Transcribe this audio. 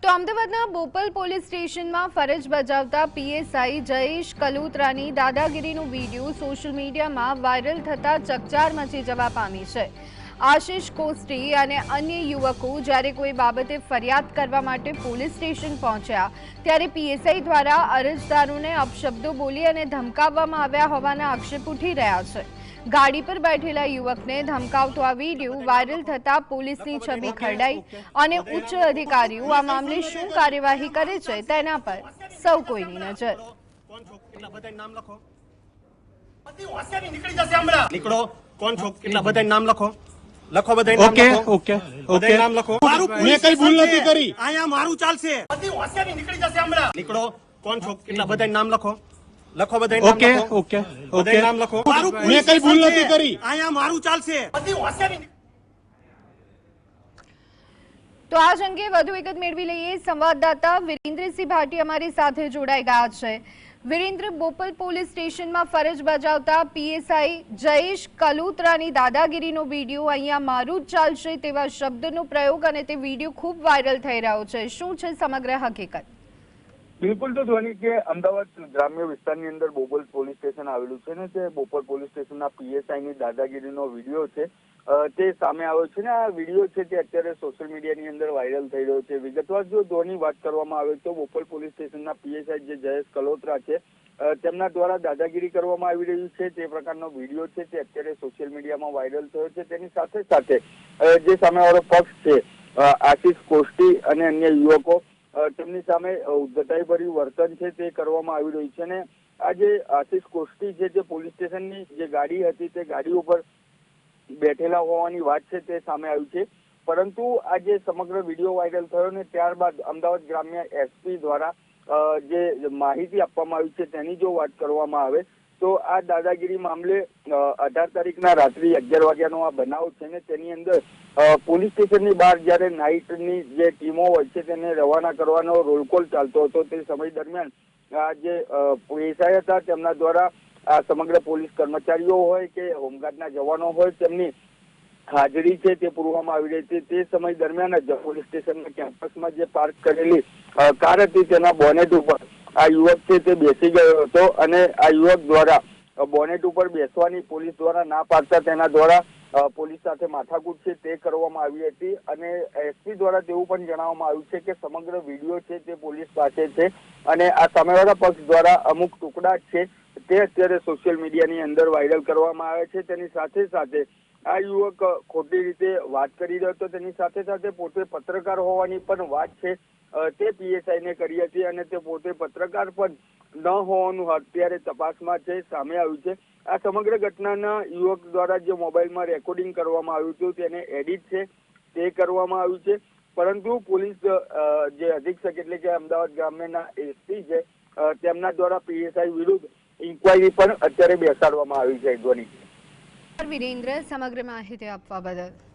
તો અમદાવાદના બોપલ પોલીસ સ્ટેશનમાં ફરજ બજાવતા પીએસઆઈ જયેશ કલુત્રાની દાદાગીરીનો વિડીયો સોશિયલ મીડિયામાં વાયરલ થતા ચકચાર મચી જવા પામી છે। આશિષ કોસ્ટી અને અન્ય યુવકો જ્યારે કોઈ બાબતે ફરિયાદ કરવા માટે પોલીસ સ્ટેશન પહોંચ્યા ત્યારે પીએસઆઈ દ્વારા અરજદારોને અપશબ્દો બોલી અને ધમકાવવામાં આવ્યા હોવાના આક્ષેપ ઉઠી રહ્યા છે। गाड़ी पर बैठेला युवक ने धमकावतो आ वीडियो वायरल थता पुलिस की छवि खरडाई और उच्च अधिकारीओ आ मामले शुं कार्यवाही करे छे तेना पर सौ कोईनी नजर। નીકળો કોણ છો કેટલા બધા નામ લખો લખો બધા નામ લખો ઓકે બધા નામ લખો મેં કઈ ભૂલ નથી કરી અહીંયા મારું ચાલશે બધી હોશિયારી નીકળી જશે હમણાં નીકળો કોણ છો કેટલા બધા નામ લખો લખો બધા નામ લખો બધા નામ લખો મેં કઈ ભૂલ નથી કરી અહીંયા મારું ચાલશે બધી હોશિયારી। तो आज अंगे વધુ વિગત મેળવી લઈએ। સંવાદદાતા વીરેન્દ્રસિંહ ભાટી અમારી સાથે જોડાઈ ગયા છે। વીરેન્દ્ર, બોપલ પોલીસ સ્ટેશનમાં ફરજ બજાવતા પીએસઆઈ જયેશ કલુત્રાની દાદાગીરીનો વિડીયો અહીંયા મારું જ ચાલશે તેવા શબ્દનો પ્રયોગ અને તે વિડીયો ખૂબ વાયરલ થઈ રહ્યો છે, શું છે સમગ્ર હકીકત? બિલકુલ તો ધ્વનિ કે અમદાવાદ ગ્રામ્ય વિસ્તારની અંદર બોપલ પોલીસ સ્ટેશન આવેલું છે ને તે બોપલ પોલીસ સ્ટેશનના પીએસઆઈની દાદાગીરીનો વિડીયો છે તે સામે આવ્યો છે ને આ વિડીયો છે તે અત્યારે સોશિયલ મીડિયાની અંદર વાયરલ થઈ રહ્યો છે। વિગતવાર જો ધ્વનિ વાત કરવામાં આવે તો બોપલ પોલીસ સ્ટેશનના પીએસઆઈ જે જયેશ કલોત્રા છે તેમના દ્વારા દાદાગીરી કરવામાં આવી રહી છે તે પ્રકારનો વિડીયો છે તે અત્યારે સોશિયલ મીડિયામાં વાયરલ થયો છે। તેની સાથે સાથે જે સામેવાળો પક્ષ છે આશિષ કોસ્ટી અને અન્ય યુવકો તેમની સામે ઉદ્ધતાઈભર્યું વર્તન છે તે કરવામાં આવી રહ્યું છે ને આ જે આશિષ કોસ્ટી છે જે પોલીસ સ્ટેશનની જે ગાડી હતી તે ગાડી ઉપર બેઠેલા હોવાની વાત છે તે સામે આવી છે। પરંતુ આ જે સમગ્ર વિડીયો વાયરલ થયો ને ત્યારબાદ અમદાવાદ ગ્રામ્ય એસપી દ્વારા જે માહિતી આપવામાં આવી છે તેની જો વાત કરવામાં આવે તો આ દાદાગીરી મામલે 18 તારીખના રાત્રિ 11 વાગ્યાનો આ બનાવ છે ને તેની અંદર પોલીસ સ્ટેશનની બહાર જ્યારે નાઇટની જે ટીમો હોય છે તેને રવાના કરવાનો રોલ કોલ ચાલતો હતો તે સમય દરમિયાન આ જે પીએસઆઈ હતા તેમના દ્વારા આ સમગ્ર પોલીસ કર્મચારીઓ હોય કે હોમગાર્ડના જવાનો હોય તેમની હાજરી છે તે પૂરવામાં આવી રહી હતી। તે સમય દરમિયાન જ પોલીસ સ્ટેશનના કેમ્પસમાં જે પાર્ક કરેલી કાર હતી તેના બોનેટ ઉપર આ યુવક છે તે બેસી ગયો હતો અને આ યુવક દ્વારા બોનેટ ઉપર બેસવાની પોલીસ દ્વારા ના પાડતા તેના દ્વારા પોલીસ સાથે માથાકૂટ છે તે કરવામાં આવી હતી અને એસપી દ્વારા તેવું પણ જણાવવામાં આવ્યું છે કે સમગ્ર વિડીયો છે તે પોલીસ પાસે છે અને આ સામેવાળા પક્ષ દ્વારા અમુક ટુકડા છે તે અત્યારે સોશિયલ મીડિયાની અંદર વાયરલ કરવામાં આવે છે। તેની સાથે સાથે આ યુવક ખોટી રીતે વાત કરી રહ્યો હતો, તેની સાથે સાથે પોતે પત્રકાર હોવાની પણ વાત છે તે પીએસઆઈને કરી હતી અને તે પોતે પત્રકાર પણ ન હોવાનું અત્યારે તપાસમાં છે સામે આવ્યું છે। આ સમગ્ર ઘટનાના યુવક દ્વારા જે મોબાઈલમાં રેકોર્ડિંગ કરવામાં આવ્યું હતું તેને એડિટ છે તે કરવામાં આવ્યું છે। પરંતુ પોલીસ જે અધિક્ષક એટલે કે અમદાવાદ ગ્રામ્યના એસપી છે તેમના દ્વારા પીએસઆઈ વિરુદ્ધ ઇન્કવાયરી પણ અત્યારે બેસાડવામાં આવી છે। ધ્વનિ વીરેન્દ્ર, સમગ્ર માહિતી આપવા બદલ